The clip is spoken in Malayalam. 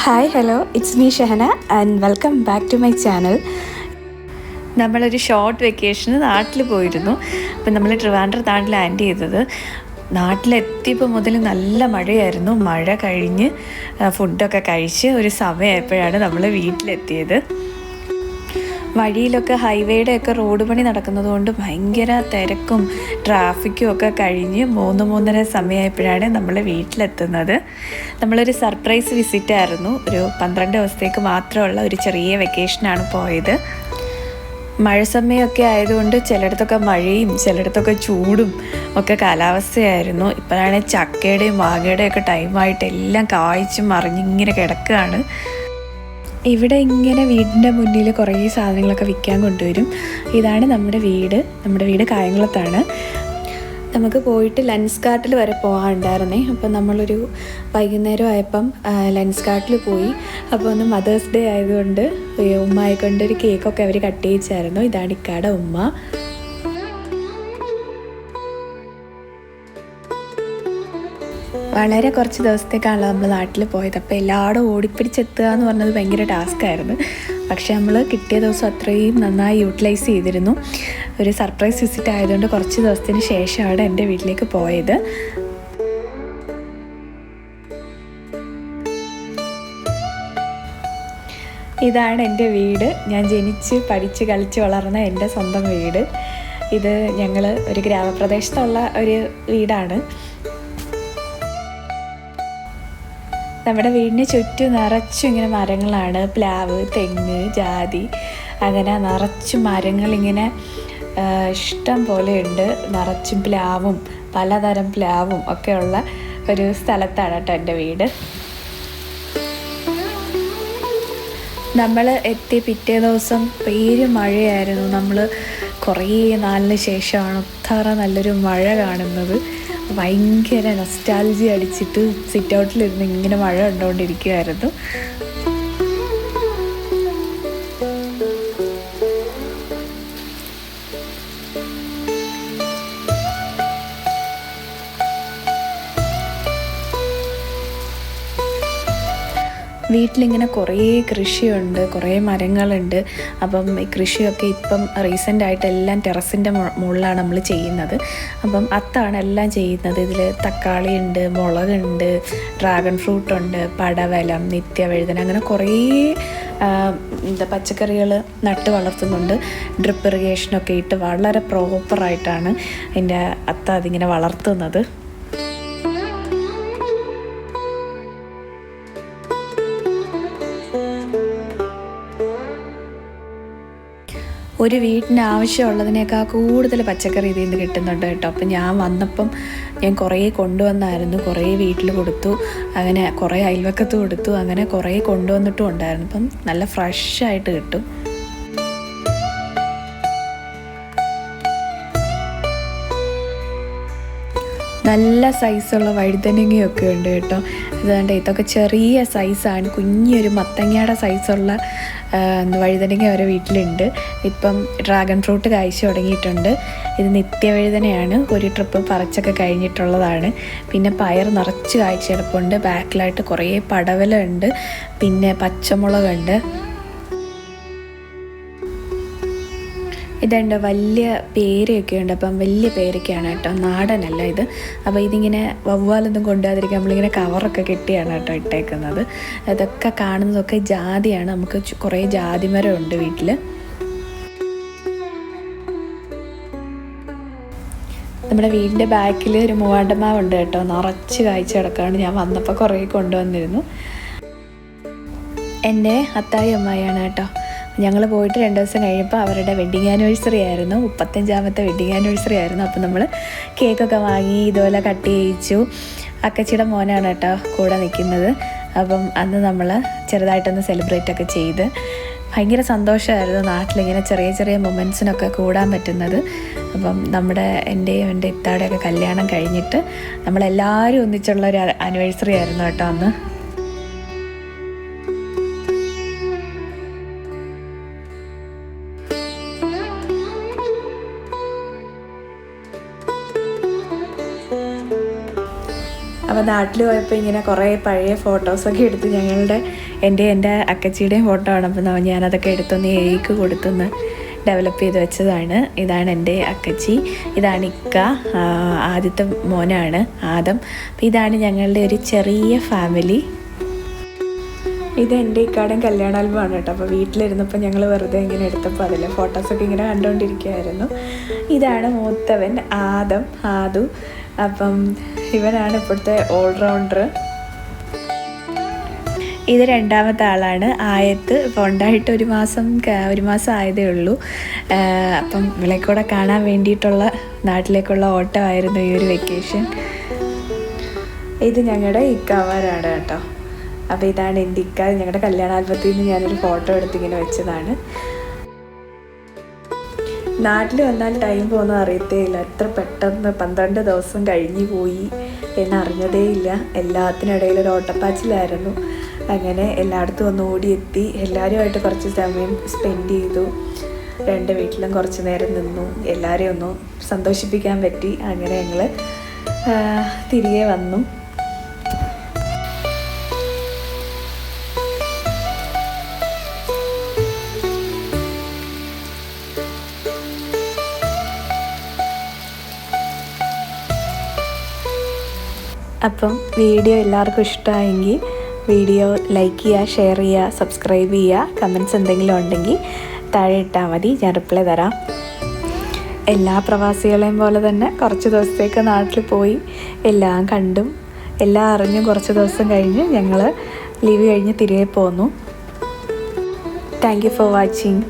Hi hello it's me Shahana and welcome back to my channel. നമ്മളൊരു ഷോർട്ട് വെക്കേഷന് നാട്ടിൽ പോയിരുന്നു. അപ്പം നമ്മൾ ട്രിവാൻഡ്രത്താണ് ലാൻഡ് ചെയ്തത്. നാട്ടിലെത്തിയപ്പോൾ മുതൽ നല്ല മഴയായിരുന്നു. മഴ കഴിഞ്ഞ് ഫുഡൊക്കെ കഴിച്ച് ഒരു സമയമായപ്പോഴാണ് നമ്മൾ വീട്ടിലെത്തിയത്. വഴിയിലൊക്കെ ഹൈവേയുടെയൊക്കെ റോഡ് പണി നടക്കുന്നത് കൊണ്ട് ഭയങ്കര തിരക്കും ട്രാഫിക്കും ഒക്കെ കഴിഞ്ഞ് 3-3:30 സമയമായപ്പോഴാണ് നമ്മൾ വീട്ടിലെത്തുന്നത്. നമ്മളൊരു സർപ്രൈസ് വിസിറ്റായിരുന്നു. ഒരു 12 ദിവസത്തേക്ക് മാത്രമുള്ള ഒരു ചെറിയ വെക്കേഷനാണ് പോയത്. മഴ സമയമൊക്കെ ആയതുകൊണ്ട് ചിലയിടത്തൊക്കെ മഴയും ചിലയിടത്തൊക്കെ ചൂടും ഒക്കെ കാലാവസ്ഥയായിരുന്നു. ഇപ്പോഴാണ് ചക്കയുടെയും മാങ്ങയുടെയും ഒക്കെ ടൈമായിട്ട് എല്ലാം കായ്ച്ചും മറിഞ്ഞിങ്ങനെ കിടക്കുകയാണ്. ഇവിടെ ഇങ്ങനെ വീടിൻ്റെ മുന്നിൽ കുറേ സാധനങ്ങളൊക്കെ വിൽക്കാൻ കൊണ്ടുവരും. ഇതാണ് നമ്മുടെ വീട് കായംകുളത്താണ്. നമുക്ക് പോയിട്ട് ലെൻസ്കാർട്ടിൽ വരെ പോകാനുണ്ടായിരുന്നേ. അപ്പം നമ്മളൊരു വൈകുന്നേരം ആയപ്പം ലെൻസ്കാർട്ടിൽ പോയി. അപ്പോൾ ഒന്ന് മദേഴ്സ് ഡേ ആയതുകൊണ്ട് ഉമ്മയെ കൊണ്ടൊരു കേക്കൊക്കെ അവർ കട്ട് ചെയ്യിച്ചായിരുന്നു. ഇതാണ് ഇക്കാടെ ഉമ്മ. വളരെ കുറച്ച് ദിവസത്തേക്കാണല്ലോ നമ്മൾ നാട്ടിൽ പോയത്. അപ്പോൾ എല്ലാവരും ഓടിപ്പിടിച്ചെത്തുക എന്ന് പറഞ്ഞത് ഭയങ്കര ടാസ്ക്കായിരുന്നു. പക്ഷേ നമ്മൾ കിട്ടിയ ദിവസം അത്രയും നന്നായി യൂട്ടിലൈസ് ചെയ്തിരുന്നു. ഒരു സർപ്രൈസ് വിസിറ്റ് ആയതുകൊണ്ട് കുറച്ച് ദിവസത്തിന് ശേഷമാണ് എൻ്റെ വീട്ടിലേക്ക് പോയത്. ഇതാണ് എൻ്റെ വീട്. ഞാൻ ജനിച്ച് പഠിച്ച് കളിച്ച് വളർന്ന എൻ്റെ സ്വന്തം വീട്. ഇത് ഞങ്ങൾ ഒരു ഗ്രാമപ്രദേശത്തുള്ള ഒരു വീടാണ്. നമ്മുടെ വീടിന് ചുറ്റും നിറച്ചും ഇങ്ങനെ മരങ്ങളാണ്. പ്ലാവ്, തെങ്ങ്, ജാതി, അങ്ങനെ നിറച്ചും മരങ്ങളിങ്ങനെ ഇഷ്ടം പോലെയുണ്ട്. നിറച്ചും പ്ലാവും പലതരം പ്ലാവും ഒക്കെയുള്ള ഒരു സ്ഥലത്താണ് കേട്ടോ എൻ്റെ വീട്. നമ്മൾ എത്തിയ പിറ്റേ ദിവസം മഴയായിരുന്നു. നമ്മൾ കുറേ നാളിന് ശേഷമാണ് അത്ര നല്ലൊരു മഴ കാണുന്നത്. ഭയങ്കര നൊസ്റ്റാൾജി അടിച്ചിട്ട് സിറ്റ് ഔട്ടിലിരുന്ന് ഇങ്ങനെ മഴ കണ്ടുകൊണ്ടിരിക്കുമായിരുന്നു. വീട്ടിലിങ്ങനെ കുറേ കൃഷിയുണ്ട്, കുറേ മരങ്ങളുണ്ട്. അപ്പം ഈ കൃഷിയൊക്കെ ഇപ്പം റീസെൻ്റായിട്ട് എല്ലാം ടെറസിൻ്റെ മുകളിലാണ് നമ്മൾ ചെയ്യുന്നത്. അപ്പം അത്താണ് എല്ലാം ചെയ്യുന്നത്. ഇതിൽ തക്കാളി ഉണ്ട്, മുളകുണ്ട്, ഡ്രാഗൺ ഫ്രൂട്ടുണ്ട്, പടവലം, നിത്യവഴുതന, അങ്ങനെ കുറേ പച്ചക്കറികൾ നട്ട് വളർത്തുന്നുണ്ട്. ഡ്രിപ്പ് ഇറിഗേഷനൊക്കെ ഇട്ട് വളരെ പ്രോപ്പറായിട്ടാണ് എൻ്റെ അത്ത അതിങ്ങനെ വളർത്തുന്നത്. ഒരു വീട്ടിന് ആവശ്യമുള്ളതിനേക്കാൾ കൂടുതൽ പച്ചക്കറി ഇതിൽ നിന്ന് കിട്ടുന്നുണ്ട് കേട്ടോ. അപ്പം ഞാൻ വന്നപ്പം ഞാൻ കുറേ കൊണ്ടുവന്നായിരുന്നു. കുറേ വീട്ടിൽ കൊടുത്തു, അങ്ങനെ കുറേ അയൽവക്കത്ത് കൊടുത്തു, അങ്ങനെ കുറേ കൊണ്ടുവന്നിട്ടും ഉണ്ടായിരുന്നു. അപ്പം നല്ല ഫ്രഷായിട്ട് കിട്ടും. നല്ല സൈസുള്ള വഴുതനങ്ങയൊക്കെ ഉണ്ട് കേട്ടോ. അതുകൊണ്ട് ഇതൊക്കെ ചെറിയ സൈസാണ്. കുഞ്ഞൊരു മത്തങ്ങയുടെ സൈസുള്ള വഴുതനങ്ങ അവരെ വീട്ടിലുണ്ട്. ഇപ്പം ഡ്രാഗൺ ഫ്രൂട്ട് കായ്ച്ചു തുടങ്ങിയിട്ടുണ്ട്. ഇത് നിത്യവഴുതനയാണ്. ഒരു ട്രിപ്പ് പറിച്ചൊക്കെ കഴിഞ്ഞിട്ടുള്ളതാണ്. പിന്നെ പയർ നിറച്ച് കായ്ച്ചു കിടപ്പുണ്ട്. ബാക്കിലായിട്ട് കുറേ പടവലമുണ്ട്, പിന്നെ പച്ചമുളകുണ്ട്. ഇതുണ്ട് വലിയ പേരയൊക്കെ ഉണ്ട്. അപ്പം വലിയ പേരൊക്കെയാണ് കേട്ടോ, നാടനല്ല ഇത്. അപ്പോൾ ഇതിങ്ങനെ വവ്വാലൊന്നും കൊണ്ടുപോകാതിരിക്കാൻ നമ്മളിങ്ങനെ കവറൊക്കെ കെട്ടിയാണ് കേട്ടോ ഇട്ടേക്കുന്നത്. അതൊക്കെ കാണുന്നതൊക്കെ ജാതിയാണ്. നമുക്ക് കുറേ ജാതിമരം ഉണ്ട് വീട്ടിൽ. നമ്മുടെ വീടിൻ്റെ ബാക്കിൽ ഒരു മൂവാണ്ടമാവുണ്ട് കേട്ടോ, നിറച്ച് കായ്ച്ചു കിടക്കുകയാണ്. ഞാൻ വന്നപ്പോൾ കുറേ കൊണ്ടുവന്നിരുന്നു. എൻ്റെ അത്തായി അമ്മായിയാണ് കേട്ടോ. ഞങ്ങൾ പോയിട്ട് 2 ദിവസം കഴിയുമ്പോൾ അവരുടെ വെഡ്ഡിങ് ആനിവേഴ്സറി ആയിരുന്നു. 35ാമത്തെ വെഡ്ഡിങ് ആനിവേഴ്സറി ആയിരുന്നു. അപ്പം നമ്മൾ കേക്കൊക്കെ വാങ്ങി ഇതുപോലെ കട്ട് ചെയ്യിച്ചു. അക്കച്ചിയുടെ മോനാണ് കേട്ടോ കൂടെ നിൽക്കുന്നത്. അപ്പം അന്ന് നമ്മൾ ചെറുതായിട്ടൊന്ന് സെലിബ്രേറ്റൊക്കെ ചെയ്ത് ഭയങ്കര സന്തോഷമായിരുന്നു. നാട്ടിലിങ്ങനെ ചെറിയ ചെറിയ മൊമെൻറ്റ്സിനൊക്കെ കൂടാൻ പറ്റുന്നത്. അപ്പം എൻ്റെയും എൻ്റെ ഇത്താടെയൊക്കെ കല്യാണം കഴിഞ്ഞിട്ട് നമ്മളെല്ലാവരും ഒന്നിച്ചുള്ളൊരു ആനിവേഴ്സറി ആയിരുന്നു കേട്ടോ അന്ന്. അപ്പോൾ നാട്ടിൽ പോയപ്പോൾ ഇങ്ങനെ കുറേ പഴയ ഫോട്ടോസൊക്കെ എടുത്ത് എൻ്റെ അക്കച്ചിയുടെയും ഫോട്ടോ ആണ്. അപ്പോൾ ഞാനതൊക്കെ എടുത്തൊന്ന് എയ്ക്ക് കൊടുത്തൊന്ന് ഡെവലപ്പ് ചെയ്ത് വെച്ചതാണ്. ഇതാണ് എൻ്റെ അക്കച്ചി, ഇതാണ് ഇക്ക, ആദ്യത്തെ മോനാണ് ആദം. അപ്പോൾ ഇതാണ് ഞങ്ങളുടെ ഒരു ചെറിയ ഫാമിലി. ഇത് എൻ്റെ ഇക്കാടേയും കല്യാണ ആൽബമാണ് കേട്ടോ. അപ്പോൾ വീട്ടിലിരുന്നപ്പോൾ ഞങ്ങൾ വെറുതെ ഇങ്ങനെ എടുത്തപ്പോൾ അതിലെ ഫോട്ടോസൊക്കെ ഇങ്ങനെ കണ്ടുകൊണ്ടിരിക്കുകയായിരുന്നു. ഇതാണ് മൂത്തവൻ ആദു. അപ്പം ഇവനാണ് ഇപ്പോഴത്തെ ഓൾറൗണ്ടർ. ഇത് രണ്ടാമത്തെ ആളാണ് ആയത്ത്. ഇപ്പോൾ ഉണ്ടായിട്ട് ഒരു മാസം ആയതേ ഉള്ളൂ. അപ്പം ഇവളെ കൂടെ കാണാൻ വേണ്ടിയിട്ടുള്ള നാട്ടിലേക്കുള്ള ഓട്ടമായിരുന്നു ഈ ഒരു വെക്കേഷൻ. ഇത് ഞങ്ങളുടെ ഇക്കാമാരാണ് കേട്ടോ. അപ്പോൾ ഇതാണ് എൻ്റെ ഇക്ക. ഞങ്ങളുടെ കല്യാണ ആൽബത്തിൽ നിന്ന് ഞാനൊരു ഫോട്ടോ എടുത്തിങ്ങനെ വെച്ചതാണ്. നാട്ടിൽ വന്നാൽ ടൈം പോകുന്നത് അറിയത്തേയില്ല. എത്ര പെട്ടെന്ന് 12 ദിവസം കഴിഞ്ഞു പോയി എന്നറിഞ്ഞതേയില്ല. എല്ലാത്തിനിടയിൽ ഒരു ഓട്ടപ്പാച്ചിലായിരുന്നു. അങ്ങനെ എല്ലായിടത്തും ഒന്ന് ഓടിയെത്തി, എല്ലാവരുമായിട്ട് കുറച്ച് സമയം സ്പെൻഡ് ചെയ്തു. 2 വീട്ടിലും കുറച്ച് നേരം നിന്നു, എല്ലാവരെയും ഒന്ന് സന്തോഷിപ്പിക്കാൻ പറ്റി. അങ്ങനെ ഞങ്ങൾ തിരികെ വന്നു. അപ്പം വീഡിയോ എല്ലാവർക്കും ഇഷ്ടമായെങ്കിൽ വീഡിയോ ലൈക്ക് ചെയ്യുക, ഷെയർ ചെയ്യുക, സബ്സ്ക്രൈബ് ചെയ്യുക. കമൻറ്റ്സ് എന്തെങ്കിലും ഉണ്ടെങ്കിൽ താഴെ ഇട്ടാൽ മതി, ഞാൻ റിപ്ലൈ തരാം. എല്ലാ പ്രവാസികളെയും പോലെ തന്നെ കുറച്ച് ദിവസത്തേക്ക് നാട്ടിൽ പോയി എല്ലാം കണ്ടും എല്ലാം അറിഞ്ഞും കുറച്ച് ദിവസം കഴിഞ്ഞ് ഞങ്ങൾ ലീവ് കഴിഞ്ഞ് തിരികെ പോന്നു. Thank you for watching.